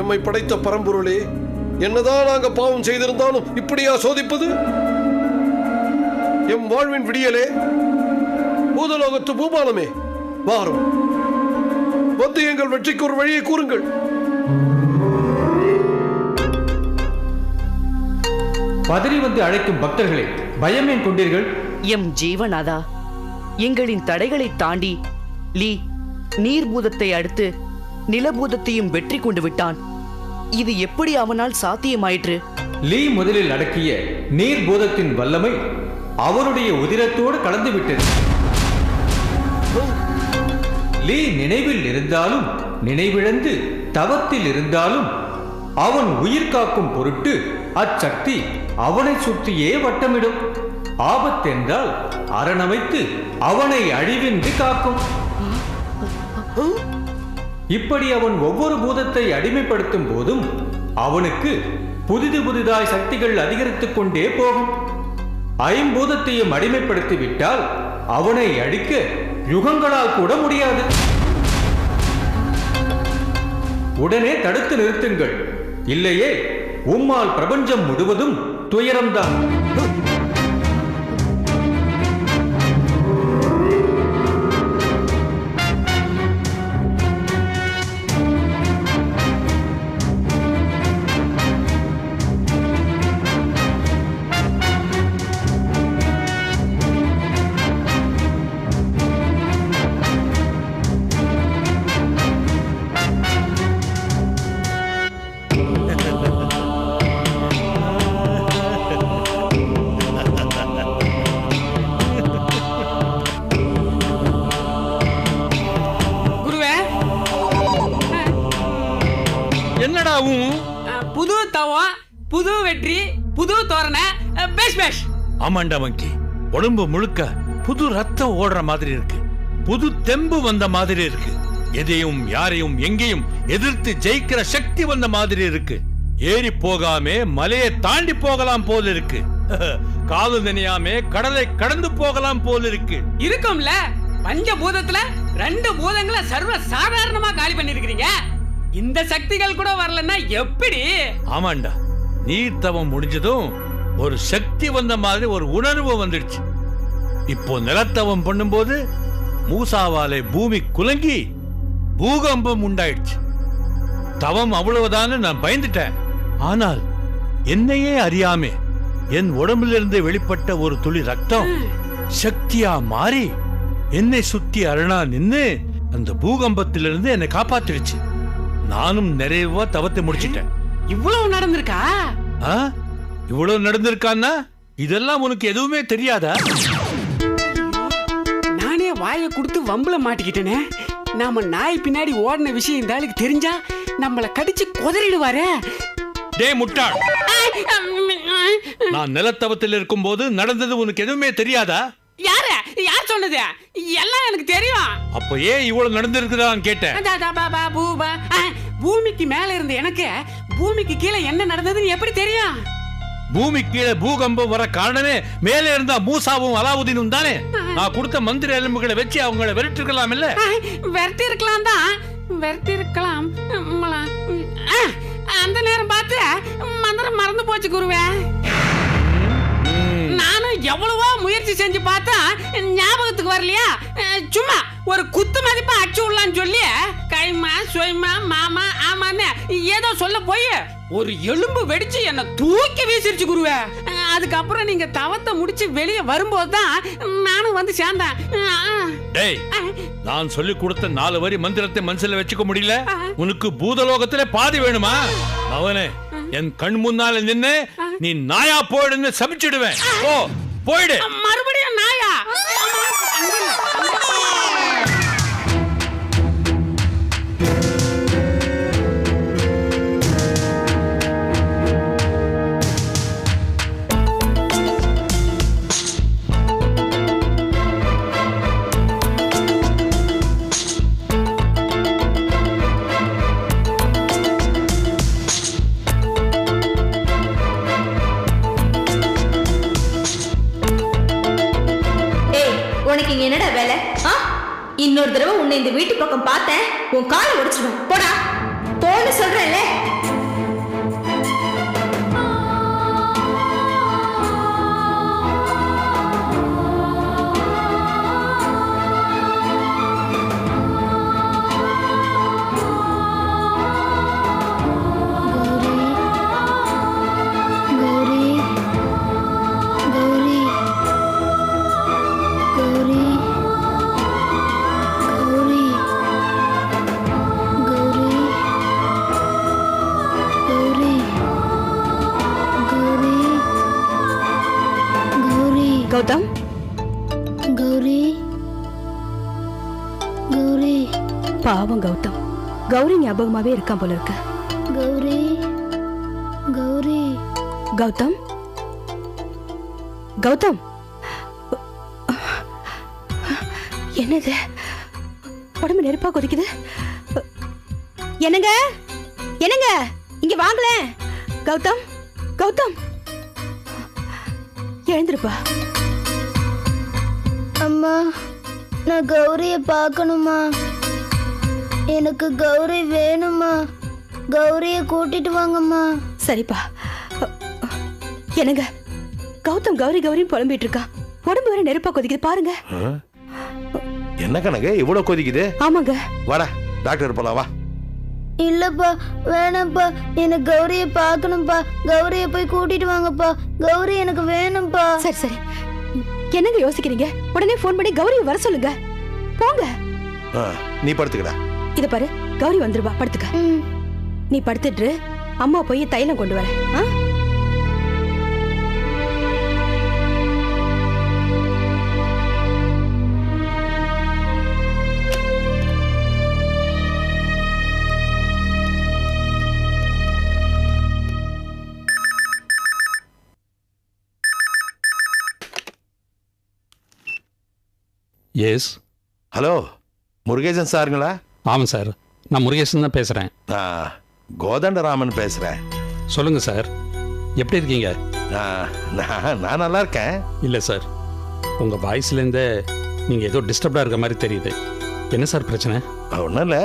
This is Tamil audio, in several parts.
எம்மை படைத்த பரம்பொருளே, என்னதான் நாங்க பாவம் செய்திருந்தாலும் இப்படியா சோதிப்பது? எம் வாழ்வின் விடியலே, பூதலோகத்து பூபாலமே, வாரும் வந்து எங்கள் வெற்றிக்கு ஒரு வழியை கூறுங்கள். பதறி வந்து அழைக்கும் பக்தர்களே, பயமேன் கொண்டீர்கள்? எம் ஜீவநாதா, எங்களின் தடைகளை தாண்டி லீ நீர்பூதத்தை அடுத்து நிலபூதத்தையும் வெற்றி கொண்டு விட்டான். இது எப்படி அவனால் சாத்தியமாயிற்று? லீ முதலில் அடக்கிய நீர் பூதத்தின் வல்லமை அவருடைய உதிரத்தோடு கலந்து விட்டது. லீ நினைவில் இருந்தாலும் நினைவிழந்து தவத்தில் இருந்தாலும் அவன் உயிர் காக்கும் பொருட்டு அச்சக்தி அவனை சுற்றியே வட்டமிடும். ஆபத்தென்றால் அரணமைத்து அவனை அழிவின்றி காக்கும். இப்படி அவன் ஒவ்வொரு பூதத்தை அடிமைப்படுத்தும் போதும் அவனுக்கு புதிதாய் சக்திகள் அதிகரித்துக் கொண்டே போகும். ஐம்பூதத்தையும் அடிமைப்படுத்தி விட்டால் அவனை அழிக்க யுகங்களால் கூட முடியாது. உடனே தடுத்து நிறுத்துங்கள், இல்லையே உம்மால் பிரபஞ்சம் முழுவதும் துயரம்தான். புது தவம், புது வெற்றி, புது தோரண, பேஷ் பேஷ். ஆமாண்டா மங்கி, உடம்பு முழுக்க புது ரத்தம் ஓடுற மாதிரி இருக்கு. புது தெம்பு வந்த மாதிரி இருக்கு. எதையும் யாரையும் எங்கேயும் எதிர்த்து ஜெயிக்கிற சக்தி வந்த மாதிரி இருக்கு. ஏறி போகாமே மலையை தாண்டி போகலாம் போல இருக்கு. காது நினையாமே கடலை கடந்து போகலாம் போல இருக்கு. இருக்கும்ல, பஞ்சபூதத்துல 2 பூதங்களை சர்வ சாதாரணமா காலி பண்ணிருக்கீங்க. இந்த சக்திகள் கூட வரலன்னா எப்படி? ஆமாண்டா, நீர் தவம் முடிஞ்சதும் ஒரு சக்தி வந்த மாதிரி ஒரு உணர்வு வந்துடுச்சு. இப்போ நிலத்தவம் பண்ணும்போது மூசாவாலே பூமி குலுங்கி பூகம்பம் உண்டாயிடுச்சு. தவம் அவ்வளவுதான்னு நான் பயந்துட்டேன். ஆனால் என்னையே அறியாமே என் உடம்பிலிருந்து வெளிப்பட்ட ஒரு துளி ரத்தம் சக்தியா மாறி என்னை சுத்தி அரணா நின்னு அந்த பூகம்பத்திலிருந்து என்னை காப்பாத்திடுச்சு. நானும் நிறைவா தவத்தை முடிச்சிட்டேன். இவ்வளவு நடந்திருக்கா? இவ்வளவு நடந்திருக்கான்னா இதெல்லாம் உனக்கு எதுவுமே தெரியாதா? நானே வாயை கொடுத்து வம்புல மாட்டிக்கிட்டேனே. நாம நாய் பின்னாடி ஓடின விஷயம் இந்த ஆளுக்கு தெரிஞ்சா நம்மள கடிச்சு கொதறிடுவாரே. டேய் முட்டாள், நான் நிலத்தவத்தில் இருக்கும் போது நடந்தது உனக்கு எதுவுமே தெரியாதா? யார் சொன்னது? எல்லாம் எனக்கு தெரியும். அப்ப ஏன் இவ்வளவு நடந்திருக்குதான்னு கேட்டேன். பூமிக்கு மேல இருந்த எனக்கு பூமிக்கு கீழே என்ன நடந்ததுன்னு எப்படி தெரியும்? பூமி கீழே பூகம்பம் வர காரணமே மேலே இருந்தா மூசாவும் அலாவுதீனும் தானே. நான் கொடுத்த மந்திர எலும்புகளை வச்சு அவங்களை விரட்டிருக்கலாம். இல்ல விரட்டி இருக்கலாம் தான், விரட்டி இருக்கலாம். அந்த நேரம் பார்த்து மந்திரம் மறந்து போச்சு குருவே. நானும் எவ்வளவோ முயற்சி செஞ்சு பார்த்தா ஞாபகத்துக்கு வரலையா. சும்மா ஒரு குத்து மதிப்பா அடிச்சு விடலான்னு சொல்லி கைமா சொய்மா மாமா ஆமான்னு ஏதோ சொல்ல போய் ஒரு எலும்பு வெடிச்சு என்ன தூக்கி வீசிருச்சு குருவே. அதுக்கப்புறம் நீங்க தவத்தை முடிச்சு வெளியே வரும்போதுதான் நானும் வந்து சேர்ந்தேன். டேய், நான் சொல்லி கொடுத்த 4 வரி மந்திரத்தை மனசுல வச்சுக்க முடியல. உனக்கு பூதலோகத்துல பாதி வேணுமா? அவனே என் கண் முன்னால நின்னு நீ நாயா போயிடுன்னு சபிச்சிடுவேன். ஓ போயிடு. மறுபடியும் நாயா? என்னடா வேலை? இன்னொரு தடவை உன்னை இந்த வீட்டு பக்கம் பார்த்தேன், உன் காலை உடைச்சிடுவேன். போடா போன்னு சொல்றேன்ல. கௌதம், கௌரி கௌரி பாவம் கௌதம். கௌரி ஞாபகமாவே இருக்கான் போல இருக்கு. கௌரி கௌரி கௌதம், கௌதம், என்னது? உடம்பு நெருப்பா கொதிக்குது. என்னங்க, என்னங்க, இங்க வாங்களேன். கௌதம், கௌதம், எழுந்திருப்பா. அம்மா, நான் கௌரிய பார்க்கணுமா? எனக்கு கௌரி வேணுமா? கௌரிய கூட்டிட்டு வாங்கம்மா. சரிப்பா. என்னங்க, கௌதம் கௌரி கௌரின்னு புலம்பிட்டு இருக்கான். உடம்பு வேற நெருப்பா கொதிக்குது பாருங்க. என்ன கணக்கு இவ்வளவு கொதிக்குது? ஆமாங்க. வாடா டாக்டர் போலாம் வா. இல்லப்பா, வேணாம்ப்பா, எனக்கு கௌரிய பார்க்கணும்ப்பா. கௌரிய போய் கூட்டிட்டு வாங்கப்பா. கௌரி எனக்கு வேணும்ப்பா. சரி சரி, என்னங்க யோசிக்கிறீங்க? உடனே போன் பண்ணி கௌரியை வர சொல்லுங்க. போங்க. நீ படுத்துக்கடா. இத பாரு, கௌரி வந்துருவா, படுத்துக்க. நீ படுத்துட்டு அம்மா போய் தைலம் கொண்டு வர. எஸ். ஹலோ, முருகேசன் சாருங்களா? ஆமாம் சார், நான் முருகேசன் தான் பேசுகிறேன். நான் கோதண்டராமன் பேசுகிறேன். சொல்லுங்கள் சார், எப்படி இருக்கீங்க? நான் நல்லா இருக்கேன். இல்லை சார், உங்கள் வாய்ஸ்லேருந்தே நீங்கள் ஏதோ டிஸ்டர்ப்டாக இருக்க மாதிரி தெரியுது. என்ன சார் பிரச்சனை? ஒன்றும் இல்லை,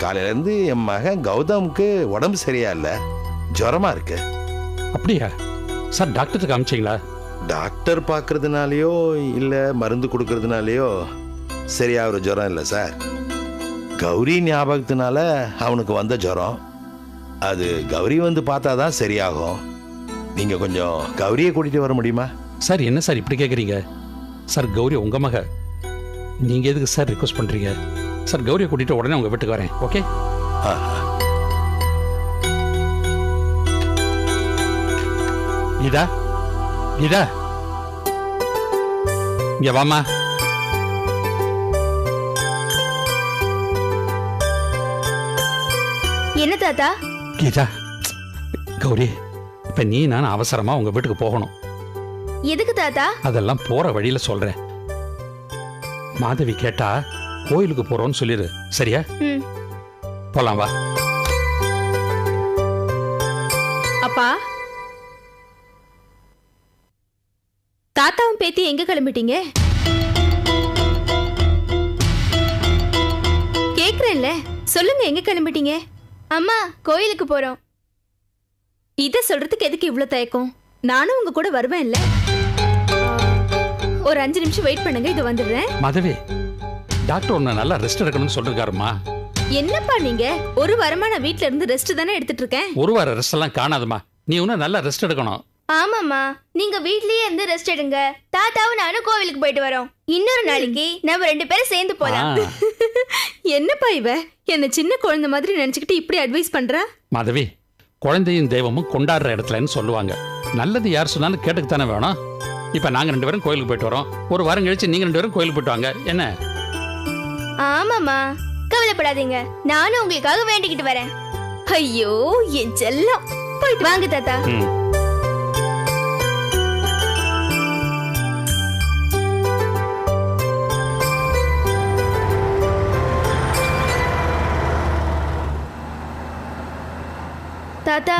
காலையிலேருந்து என் மகன் கௌதமுக்கு உடம்பு சரியா இல்லை, ஜுரமா இருக்கு. அப்படியா சார்? டாக்டருக்கு காமிச்சிங்களா? டாக்டர் பார்க்கறதுனாலையோ இல்லை மருந்து கொடுக்கறதுனாலையோ சரியாகிற ஜுரம் இல்லை சார். கௌரி ஞாபகத்தினால அவனுக்கு வந்த ஜுரம். அது கௌரி வந்து பார்த்தா தான் சரியாகும். நீங்கள் கொஞ்சம் கௌரியை கூட்டிகிட்டு வர முடியுமா? சார் என்ன சார் இப்படி கேட்குறீங்க? சார் கௌரி உங்கள் மக, நீங்கள் எதுக்கு சார் ரிக்வஸ்ட் பண்ணுறீங்க? சார் கௌரியை கூட்டிகிட்டு உடனே உங்கள் வீட்டுக்கு வரேன். ஓகே? கீதா, கீதா, இங்க வாமா. என்ன தாத்தா? கீதா, கௌரி, இப்ப நீ நான் அவசரமா உங்க வீட்டுக்கு போகணும். எதுக்கு தாத்தா? அதெல்லாம் போற வழியில சொல்றேன். மாதவி கேட்டா கோயிலுக்கு போறோம்னு சொல்லிடு, சரியா? போலாம் வா. அப்பா, தாத்தாவும் பேத்தி எங்க கிளம்பிட்டீங்க? கேக்குறேன்ல, சொல்லுங்க, எங்க கிளம்பிட்டீங்க? அம்மா, கோயிலுக்கு போறோம். இத சொல்றதுக்கு எதுக்கு இவ்ளோ தயக்கம்? நானும் உங்க கூட வருவேன்ல. ஒரு 5 நிமிஷம் வெயிட் பண்ணுங்க, இது வந்துடுறேன். மாதவி, டாக்டர் உன்னை நல்லா ரெஸ்ட் எடுக்கணும்னு சொல்லிருக்காருமா. என்னப்பா நீங்க? ஒரு வாரமா நான் வீட்ல இருந்து ரெஸ்ட் தானே எடுத்துட்டு இருக்கேன். ஒரு வார ரெஸ்ட் எல்லாம் காணாதுமா, நீ இன்னும் நல்லா ரெஸ்ட் எடுக்கணும். ஆமாமா, நீங்க வீட்லயே இருந்து ரெஸ்ட் எடுங்க. தாத்தாவும் நானும் கோவிலுக்கு போயிட்டு வரோம். இன்னொரு நாளைக்கு நம்ம 2 பேரும் சேர்ந்து போலாம். என்னப்பா இவ என்ன சின்ன குழந்தை மாதிரி நினைச்சுக்கிட்டு இப்படி அட்வைஸ் பண்றா? மாதவி, குழந்தையும் தெய்வமும் கொண்டாடுற இடத்துலன்னு சொல்லுவாங்க. நல்லது யார் சொன்னாலும் கேட்டுக்குத்தானே வேணும். இப்ப நாங்க 2 பேரும் கோயிலுக்கு போயிட்டு வரோம். ஒரு வாரம் கழிச்சு நீங்க 2 பேரும் கோயிலுக்கு போயிட்டு வாங்க. என்ன? ஆமாமா, கவலைப்படாதீங்க, நானும் உங்களுக்காக வேண்டிக்கிட்டு வரேன். ஐயோ என் செல்லம், போயிட்டு வாங்க தாத்தா. தாத்தா,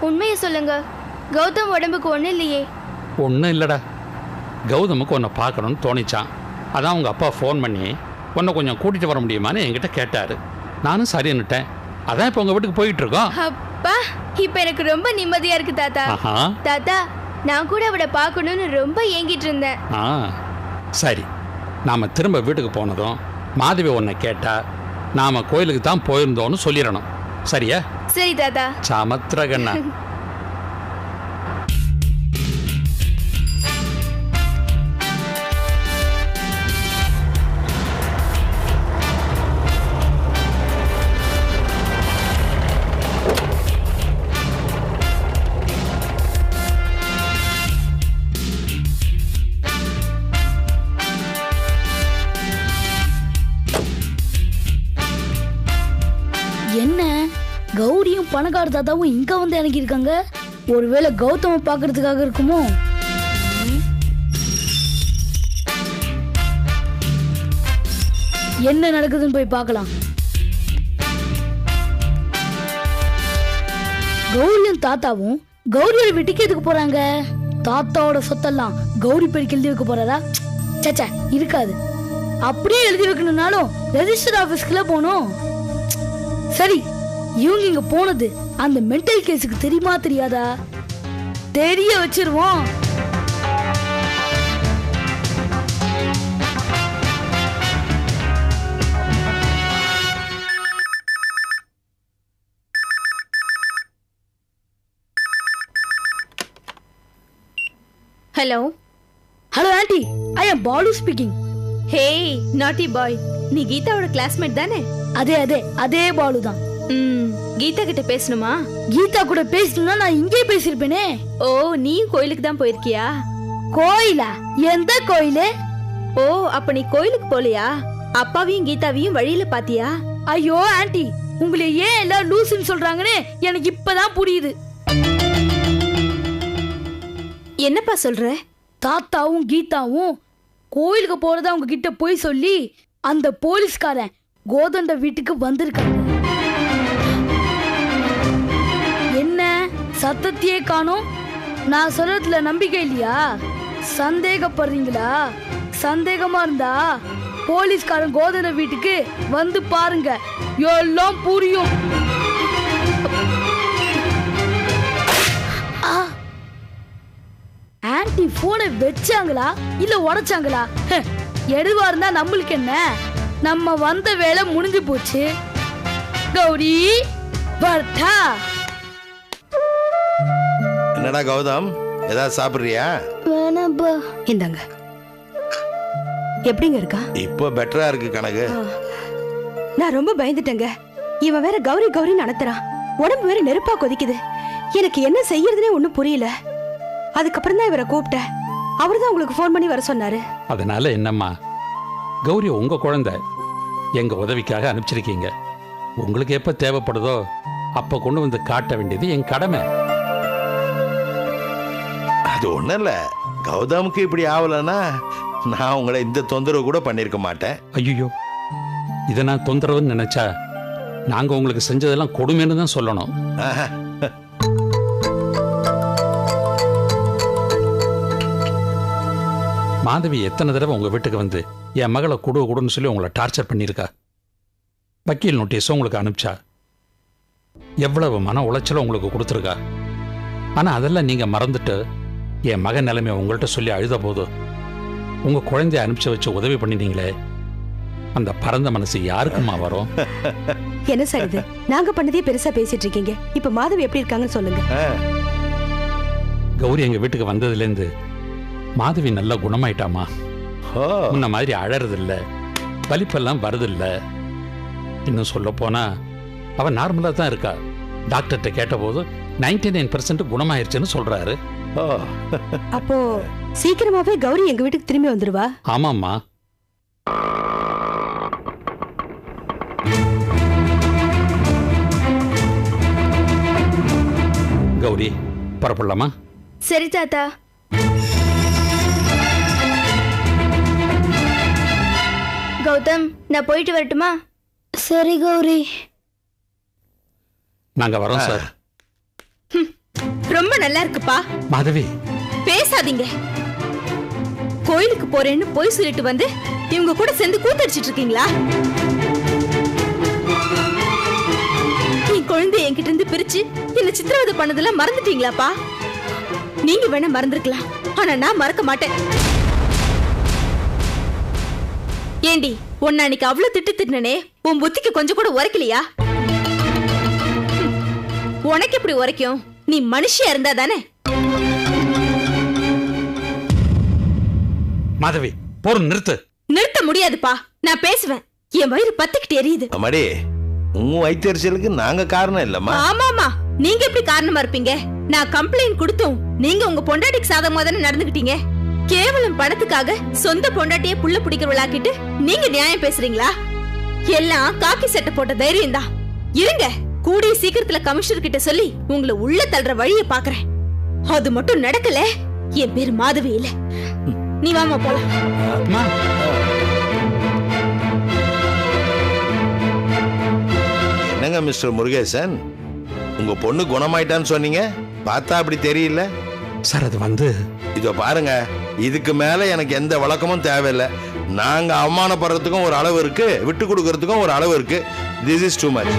உண்மையை சொல்லுங்க, கௌதம் உடம்புக்கு ஒண்ணு இல்லையே? ஒன்றும் இல்லைடா, கௌதமுக்கு உன்னை பார்க்கணும்னு தோணிச்சான். அதான் உங்கள் அப்பா ஃபோன் பண்ணி உன்னை கொஞ்சம் கூட்டிகிட்டு வர முடியுமான்னு என்கிட்ட கேட்டார். நானும் சரின்னுட்டேன். அதான் இப்போ உங்கள் வீட்டுக்கு போயிட்டு இருக்கோம். அப்பா, இப்போ எனக்கு ரொம்ப நிம்மதியா இருக்கு தாத்தா. தாத்தா, நான் கூட அவளை பார்க்கணும்னு ரொம்ப ஏங்கிட்டு இருந்தேன். சரி, நாம் திரும்ப வீட்டுக்கு போனதும் மாதவி உன்னை கேட்டா நாம் கோயிலுக்கு தான் போயிருந்தோன்னு சொல்லிடணும், சரியா? சரி தாத்தா. சமத்ரகண்ணா. கௌரியும் பணக்கார தாத்தாவும் இங்க வந்து இறங்கியிருக்காங்க. ஒருவேளை கௌதம பாக்குறதுக்காக இருக்குமோ? என்ன நடக்குதுன்னு போய் பார்க்கலாம். கௌரியும் தாத்தாவும் கௌரியோட வீட்டுக்கு எதுக்கு போறாங்க? தாத்தாவோட சொத்தெல்லாம் கௌரி பேருக்கு எழுதி வைக்க போறாரா? சச்சா, இருக்காது. அப்படியே எழுதி வைக்கணும்னாலும் ரெஜிஸ்டர் ஆபீஸ்க்குள்ள போகணும். சரி, இவங்க இங்க போனது அந்த மென்டல் கேஸுக்கு தெரியுமா தெரியாதா? தெரிய வச்சிருவோம். ஹலோ ஹலோ ஆண்டி, ஐ அம் பாலு ஸ்பீக்கிங். ஹே நாட்டி பாய், நீ கீதாவோட கிளாஸ்மேட் தானே? அதே பாலு தான். கீதா கிட்ட பேசணுமா? கீதா கூட பேசணும்னா நான் இங்கே பேசிருப்பேனே. ஓ, நீ கோயிலுக்கு தான் போயிருக்கியா? கோயிலா? எந்த கோயிலு? ஓ, அப்ப நீ கோயிலுக்கு போலியா? அப்பாவையும் கீதாவையும் வழியில பாத்தியா? ஐயோ ஆண்டி, உங்களை ஏன் எல்லாம் லூசுன்னு சொல்றாங்கன்னு எனக்கு இப்பதான் புரியுது. என்னப்பா சொல்ற? தாத்தாவும் கீதாவும் கோயிலுக்கு போறதா அவங்க கிட்ட போய் சொல்லி அந்த போலீஸ்காரன் கோதண்ட வீட்டுக்கு வந்திருக்காங்க. என்ன சத்தத்தையே காணோம்? நான் சொல்றதுல நம்பிக்கை இல்லையா? சந்தேகப்படுறீங்களா? சந்தேகமா இருந்தா போலீஸ்காரன் கோதண்ட வீட்டுக்கு வந்து பாருங்க, எல்லாம் புரியும். ஆன்டி போனை வச்சாங்களா இல்ல உடைச்சாங்களா? எதுவா இருந்தா நம்மளுக்கு என்ன? நம்ம வந்த வேலை முடிஞ்சு போச்சு. கௌரி வர்த்தா. என்னடா கௌதம், ஏதாவது சாப்பிடுறியா? வேணாப்பா. இந்தாங்க. எப்படிங்க இருக்கா? இப்போ பெட்டரா இருக்கு கணக்கு. நான் ரொம்ப பயந்துட்டேங்க. இவன் வேற கௌரி கௌரின்னு நடத்துறான். உடம்பு வேற நெருப்பா கொதிக்குது. எனக்கு என்ன செய்யறதுனே ஒண்ணும் புரியல. அதுக்கப்புறம் தான் இவரை கூப்பிட்டேன். அவரு தான் உங்களுக்கு ஃபோன் பண்ணி வர சொன்னாரு. அதனால என்னம்மா, கௌரி உங்க குழந்தை, எங்க உதவிக்காக அனுப்பிச்சிருக்கீங்க. உங்களுக்கு எப்ப தேவைப்படுதோ அப்ப கொண்டு வந்து காட்ட வேண்டியது என் கடமை. அது ஒண்ணும் இல்ல, கௌதமுக்கு இப்படி ஆகலன்னா நான் உங்களை இந்த தொந்தரவு கூட பண்ணிருக்க மாட்டேன். ஐயோ, இதை நான் தொந்தரவுன்னு நினைச்சா நாங்க உங்களுக்கு செஞ்சதெல்லாம் கொடுமைன்னு தான் சொல்லணும். ஆஹா. மாதவி எத்தனை தடவை உங்க வீட்டுக்கு வந்து என் மகளை கொடுன்னு சொல்லி உங்களை டார்ச்சர் பண்ணியிருக்கா. வக்கீல் நோட்டீஸும் உங்களுக்கு அனுப்பிச்சா. எவ்வளவு மன உளைச்சலும் உங்களுக்கு கொடுத்துருக்கா. ஆனா அதெல்லாம் நீங்க மறந்துட்டு என் மகன் நிலைமையை உங்கள்கிட்ட சொல்லி அழுத போது உங்க குழந்தைய அனுப்பிச்சு வச்சு உதவி பண்ணினீங்களே, அந்த பரந்த மனசு யாருக்குமா வரும்? என்ன சார் இது? நாங்க பண்ணதே பெருசா பேசிட்டு இருக்கீங்க. இப்ப மாதவி எப்படி இருக்காங்கன்னு சொல்லுங்க. கௌரி எங்க வீட்டுக்கு வந்ததுலேருந்து மாதவி நல்லா குணமாயிட்டாமா. முன்ன மாதிரி அழறதில்ல, வலிப்பெல்லாம் வருதில்ல. இன்னும் சொல்ல போனா அவ நார்மலா தான் இருக்கா. டாக்டர்கிட்ட கேட்டபோது 99% குணமாயிருச்சுன்னு சொல்றாரு. அப்போ சீக்கிரமாவே கௌரி எங்க வீட்டுக்கு திரும்பி வந்துருவா? ஆமாம்மா. கௌரி, புறப்படலாமா? சரி தாத்தா. கௌதம், நான் போயிட்டு வரட்டுமா? சரி கௌரி. நாங்க வரோம் சார். ரொம்ப நல்லா இருக்குப்பா. மாதவி, பேசாதீங்க. கோயிலுக்கு போறேன்னு போய் சொல்லிட்டு வந்து இவங்க கூட சேர்ந்து கூத்தடிச்சிட்டு இருக்கீங்களா? என் குழந்தை என்கிட்ட இருந்து பிரிச்சு என்ன சித்திரவதை பண்ணதெல்லாம் மறந்துட்டீங்களாப்பா? நீங்க வேணா மறந்துருக்கலாம், ஆனா நான் மறக்க மாட்டேன். ஏண்டி, உன்னை அன்னைக்கு அவ்வளவு திட்டுனே, உன் புத்திக்கு கொஞ்சம் கூட உரைக்கலையா? உனக்கு எப்படி உரைக்கும்? நீ மனுஷியா இருந்தா தானே. மாதவி, போற நிறுத்து. நிறுத்த முடியாதுப்பா, நான் பேசுவேன். என் வயிறு பத்திக்கிட்டு எரியுது. அம்மாடி, உன் வயிற்றுச்சலுக்கு நாங்க காரணம் இல்லம்மா. ஆமாமா, நீங்க எப்படி காரணமா இருப்பீங்க? நான் கம்ப்ளைண்ட் கொடுத்தும் நீங்க உங்க பொண்டாட்டிக்கு சாதகமா தானே நடந்துக்கிட்டீங்க. கேவலம் பணத்துக்காக சொந்த பொண்டாட்டியே புள்ள பிடிக்கிறவளாக்கிட்டு நீங்க நியாயம் பேசுறீங்களா? எல்லாம் காக்கி சட்டை போட்ட தைரியம் தான். இருங்க, கூடிய சீக்கிரத்துல கமிஷனர் கிட்ட சொல்லி உங்களை உள்ள தள்ளுற வழியை பாக்குறேன். அது மட்டும் நடக்கல, என் பேர் மாதவி இல்ல. நீ வாமா போலாம். அம்மா என்னங்க மிஸ்டர் முருகேசன், உங்க பொண்ணு குணமாயிட்டான்னு சொன்னீங்க, பார்த்தா அப்படி தெரியல. சார் அது வந்து இதோ பாருங்க, இதுக்கு மேல எனக்கு எந்த வழக்கமும் தேவையில்லை. நாங்க அவமானப்படுறதுக்கும் ஒரு அளவு இருக்கு, விட்டு கொடுக்கறதுக்கும் ஒரு அளவு இருக்கு. This is too much.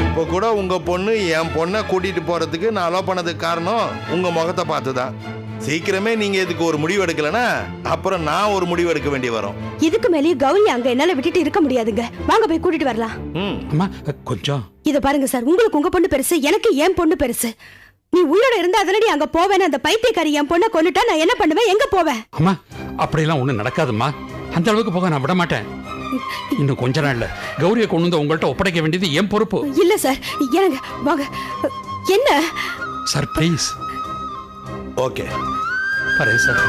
இப்போ கூட உங்க பொண்ணு என் பொண்ணை கூட்டிட்டு போறதுக்கு நான் அலோ பண்ணதுக்கு காரணம் உங்க முகத்தை பார்த்துதான். சீக்கிரமே நீங்க இதுக்கு ஒரு முடிவு எடுக்கலனா அப்புறம் நான் ஒரு முடிவு எடுக்க வேண்டி வரும். இதுக்கு மேலேயே கௌரி அங்க என்னால விட்டுட்டு இருக்க முடியாதுங்க. வாங்க போய் கூட்டிட்டு வரலாம். அம்மா கொஞ்சம் இத பாருங்க சார், உங்களுக்கு உங்க பொண்ணு பெருசு, எனக்கு என் பொண்ணு பெருசு. நீ உள்ளோட இருந்தா அதனடி அங்க போவேன். அந்த பைத்தியக்காரி என் பொண்ணை கொண்டுட்டா நான் என்ன பண்ணுவேன், எங்க போவேன்? அம்மா அப்படியெல்லாம் ஒண்ணும் நடக்காதும்மா. அந்த அளவுக்கு போக நான் விட மாட்டேன். இன்னும் கொஞ்ச நாள்ல கௌரியை கொண்டு வந்து உங்கள்கிட்ட ஒப்படைக்க வேண்டியது என் பொறுப்பு. இல்ல சார், எனக்கு வாங்க. என்ன சார் ப்ளீஸ். ஓகே வரேன் சார்.